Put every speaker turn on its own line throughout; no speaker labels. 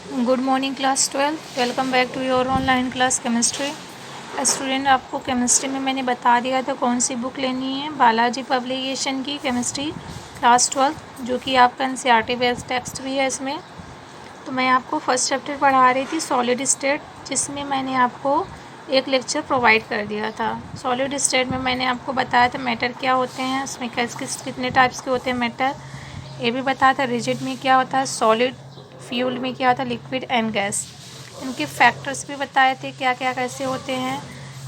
Good morning class 12। Welcome back to your online class chemistry. Student, आपको chemistry में मैंने बता दिया था कौन सी बुक लेनी है। बालाजी पब्लिकेशन की केमिस्ट्री क्लास 12, जो कि आपका एनसीईआरटी बेस्ड टेक्स्ट भी है इसमें। तो मैं आपको फर्स्ट चैप्टर पढ़ा रही थी सॉलिड स्टेट, जिसमें मैंने आपको एक लेक्चर प्रोवाइड कर दिया था। सॉलिड स्टेट में मैंने आपको बताया था मैटर क्या होते हैं, उसमें कितने टाइप्स के होते हैं मैटर, ये भी बताया था। रिजिड में क्या होता है, सॉलिड, फ्यूल में क्या होता है, लिक्विड एंड गैस। इनके फैक्टर्स भी बताए थे क्या क्या कैसे होते हैं।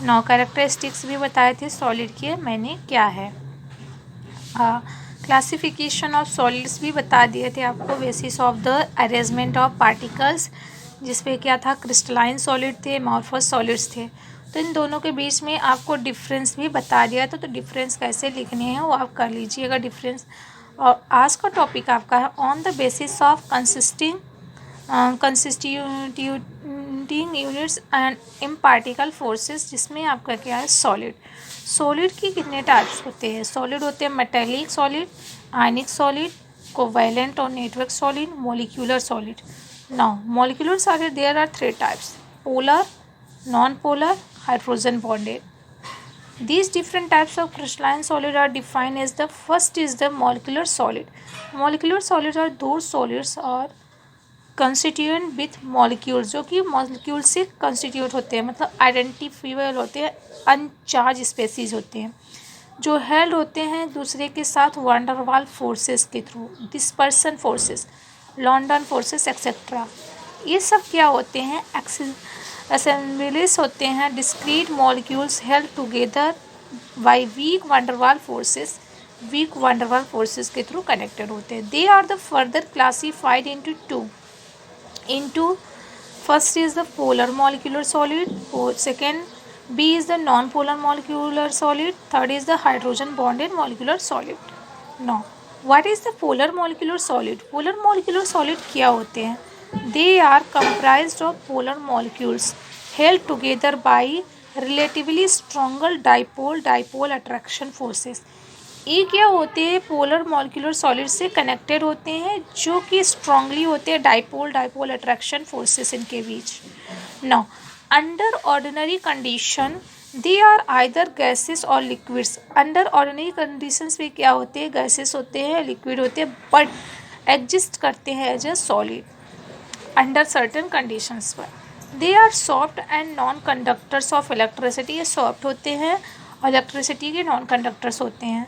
9 कैरेक्टरिस्टिक्स भी बताए थे सॉलिड के मैंने क्या है। क्लासिफिकेशन ऑफ सॉलिड्स भी बता दिए थे आपको, basis of the arrangement of particles, जिसपे क्या था, क्रिस्टलाइन सॉलिड थे, अमॉर्फस सॉलिड्स थे। तो इन दोनों के बीच में आपको डिफरेंस भी बता दिया था, तो डिफरेंस कैसे लिखने हैं वो आप कर लीजिएगा डिफरेंस। और आज का टॉपिक आपका है on the basis of constituting units and interparticle forces, जिसमें आपका क्या है, सॉलिड। सॉलिड की कितने टाइप्स होते हैं? सॉलिड होते हैं metallic solid, ionic solid, covalent और network solid, molecular solid. Now molecular solid there are 3 types: polar, non polar, hydrogen bonded. These different types of crystalline solid are defined as the first is the molecular solid. Molecular solids are those solids or constituent with molecules जो कि molecule से constitute होते हैं, मतलब identifiable होते हैं, अनचार्ज species होते हैं, जो हेल्ड होते हैं दूसरे के साथ वंडरवाल फोर्सेस के through, dispersion forces, London forces etcetera. ये सब क्या होते हैं, असेंबलीज होते हैं, discrete molecules held together by weak van der Waals forces के थ्रू कनेक्टेड होते हैं। They are the further classified into first is the polar molecular solid, second B is the non-polar molecular solid, third is the hydrogen bonded molecular solid. Now what is the polar molecular solid? Polar molecular solid क्या होते हैं? They are comprised of polar molecules held together by relatively stronger dipole attraction forces. ये क्या होते हैं, polar molecular solid से connected होते हैं, जो कि स्ट्रांगली होते हैं डाइपोल अट्रैक्शन फोर्सेस इनके बीच। Now under ordinary condition they are either gases और लिक्विड्स। अंडर ऑर्डिनरी कंडीशंस में क्या होते हैं, गैसेस होते हैं, लिक्विड होते हैं, बट एग्जिस्ट करते हैं as a solid under certain conditions पर। They are soft and non conductors of electricity. ये सॉफ्ट होते हैं और इलेक्ट्रिसिटी के नॉन कंडक्टर्स होते हैं।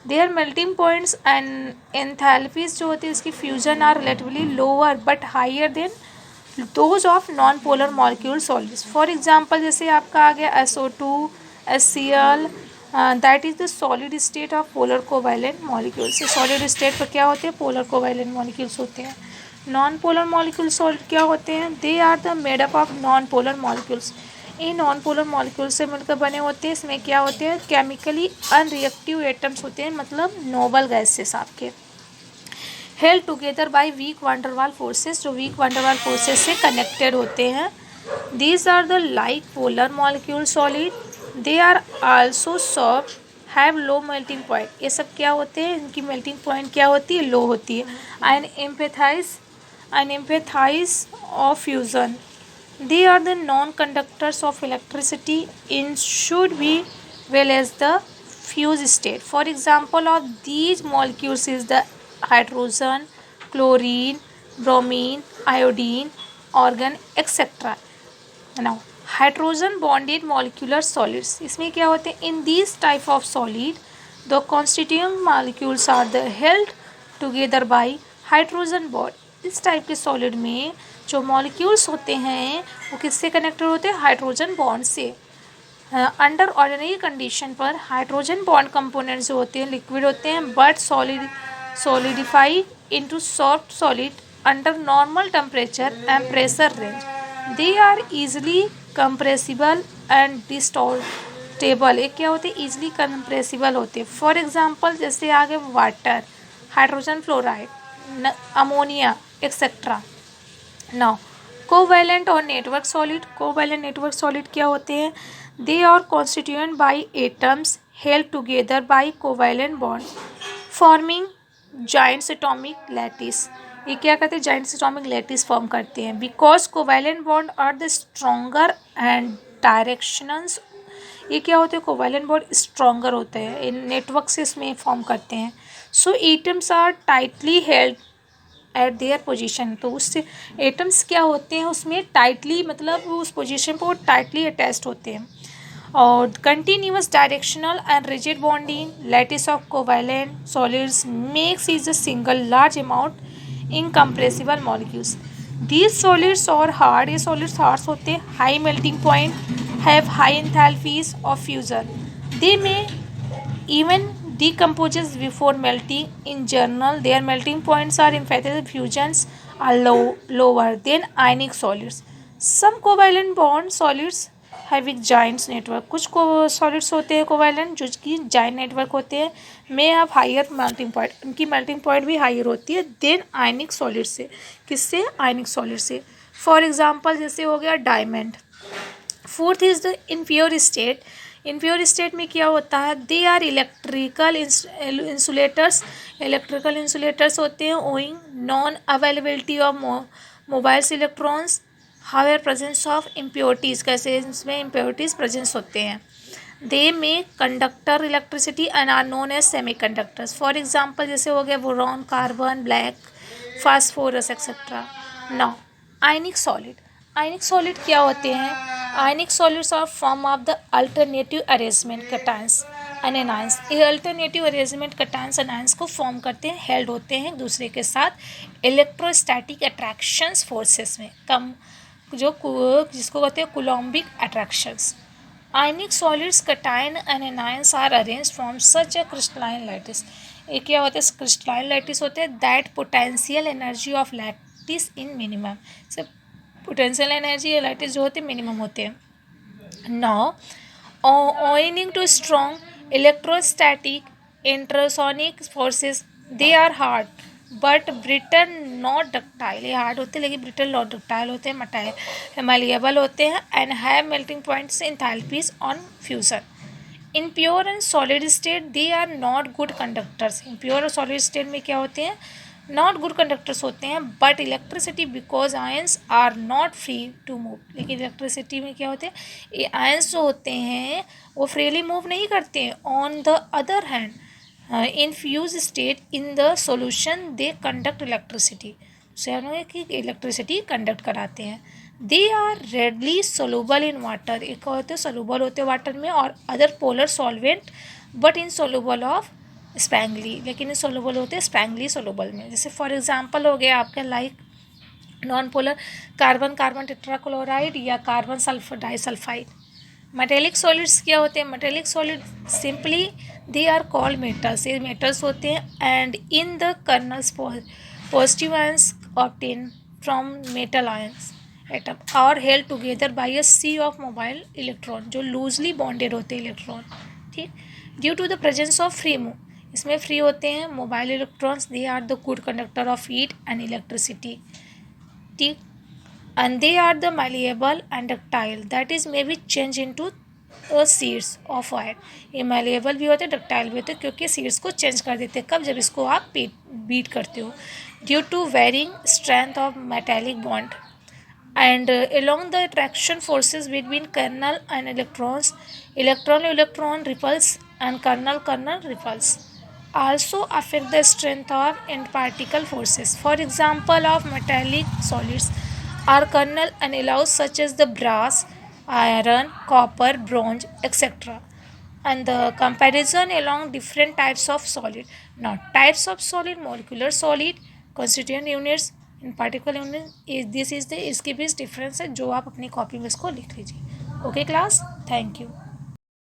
Their melting points and enthalpies जो होती है इसकी fusion are relatively lower but higher than those of non polar molecule solids. For example जैसे आपका आ गया SO2, HCl, that is the solid state of polar covalent molecules. Solid state पर क्या होते हैं, पोलर कोवैलेंट मॉलिक्यूल्स होते हैं। नॉन पोलर मॉलिक्यूल सॉलिड क्या होते हैं, they are the made up of non polar molecules. ये नॉन पोलर मॉलिक्यूल से मिलकर बने होते हैं। इसमें क्या होते हैं, केमिकली अनरिएक्टिव एटम्स होते हैं, मतलब नोबल गैसेस आपके, held together by weak van der Waals forces, जो वीक वंडरवाल फोर्सेस से कनेक्टेड होते हैं। These are the like polar molecule solid, they are also soft, have low melting point. ये सब क्या होते हैं, इनकी मेल्टिंग पॉइंट क्या होती है, लो होती है। And empathise of fusion, they are the non-conductors of electricity in should be well as the fuse state. For example of these molecules is the hydrogen, chlorine, bromine, iodine, argon, etc. Now hydrogen bonded molecular solids, इसमें क्या होते हैं, in these type of solid the constituent molecules are the held together by hydrogen bond. इस type के solid में जो molecules होते हैं वो किससे कनेक्टेड होते हैं, हाइड्रोजन बॉन्ड से। अंडर ऑर्डिनरी कंडीशन पर हाइड्रोजन बॉन्ड कंपोनेंट्स जो होते हैं लिक्विड होते हैं, but solidify into soft solid under normal temperature and pressure range. They are easily compressible and distortable. ये क्या होते हैं, इजीली कंप्रेसिबल होते हैं। फॉर एग्जांपल जैसे आगे water, hydrogen fluoride, ammonia etcetera. Now covalent और network solid, covalent network solid क्या होते हैं, they are constituent by atoms held together by covalent bond forming giants atomic lattice. ये क्या करते हैं, जॉइंट एटॉमिक लैटिस फॉर्म करते हैं। Because covalent bond are the stronger and directionals, ये क्या होते हैं, कोवैलेंट बॉन्ड स्ट्रॉन्गर होते हैं, इन नेटवर्क से इसमें फॉर्म करते हैं। So atoms are tightly held at their position, तो उससे एटम्स क्या होते हैं उसमें टाइटली, मतलब उस पोजीशन पर टाइटली अटैच्ड होते हैं। और continuous directional and rigid bonding lattice of covalent solids makes is a single large amount incompressible molecules. These solids are hard, ये सॉलिड्स हार्ड्स होते हैं, high melting point, have high enthalpies of fusion, they may even decomposes before melting. In general, their melting points are emphatic fusions are lower than ionic solids. Some covalent bond solids having giant network, कुछ solids होते हैं covalent जो कि giant network होते हैं, may have higher melting point, उनकी melting point भी higher होती है देन आयनिक सॉलिड से। किससे? आयनिक सॉलिड से। फॉर एग्जांपल जैसे हो गया diamond. Fourth is the impure state. Impure state में क्या होता है, they are electrical insulators, electrical insulators होते हैं owing non availability of mobiles electrons, higher presence of impurities, कैसे इसमें इम्प्योरिटीज़ प्रेजेंस होते हैं। They may conductor electricity and are known as semi conductors. For example जैसे हो गया boron, carbon, black, phosphorus etcetera. Now ionic solid, ionic solid क्या होते हैं, ionic solids are form of the alternative arrangement cations anions. ये alternative arrangement cations anions को form करते हैं, हेल्ड होते हैं एक दूसरे के साथ इलेक्ट्रोस्टैटिक अट्रैक्शंस फोर्सेस में, कम जो जिसको कहते हैं coulombic attractions. Ionic solids cation and anions are arrange from such a crystalline lattice. ये क्या होते हैं, क्रिस्टलाइन लैटिस होते हैं that potential energy of lattice in minimum, से पोटेंशियल एनर्जी लैटिस जो होते हैं मिनिमम होते हैं। Now owing to strong electrostatic interionic forces, they are hard but brittle not ductile, ये हार्ड होते हैं लेकिन ब्रिटल नॉट डक्टाइल होते हैं, मटाइल मलिएबल होते हैं and have melting points enthalpies on fusion. In pure and solid state they are not good conductors. In pure और solid state में क्या होते हैं, नॉट गुड कंडक्टर्स होते हैं, but electricity because ions are not free to move. लेकिन electricity में क्या होते हैं, ये आयंस जो होते हैं वो फ्रीली मूव नहीं करते हैं। On the other hand in fuse state in the solution they conduct electricity, कि इलेक्ट्रिसिटी कंडक्ट कराते हैं। They are readily soluble in water, एक होते सोलूबल होते हैं वाटर में और other polar solvent, but insoluble of spangly, लेकिन ये सोलूबल होते हैं स्पैंगली सोलूबल में। जैसे फॉर एग्जांपल हो गया आपका like non polar carbon, carbon tetrachloride या carbon sulphur disulphide. Metallic solids क्या होते हैं, metallic solid simply they are called metals, ये मेटल्स होते हैं and in the kernels positive ions obtain from metal ions atom और held together by a sea of mobile electron, जो loosely bonded होते हैं इलेक्ट्रॉन, ठीक, due to the presence of free move, इसमें free होते हैं mobile electrons, they are the good conductor of heat and electricity, ठीक, and they are the malleable and ductile, that is may be changed into seeds of oil। ये malleable भी होते हैं, ductile भी होते हैं, क्योंकि seeds को चेंज कर देते हैं, कब, जब इसको आप बीट करते हो, due to varying strength of metallic bond and along the attraction forces between kernel and electrons, electron repulse and kernel repulse also affect the strength of end particle forces. For example of metallic solids are kernel and alloys such as the brass, iron, copper, bronze, etc. And the comparison along different types of solid. Now types of solid, molecular solid, constituent units, in particle unit, this is the, इसके बीच difference है जो आप अपनी copy में इसको लिख लीजिए। Okay class, thank you.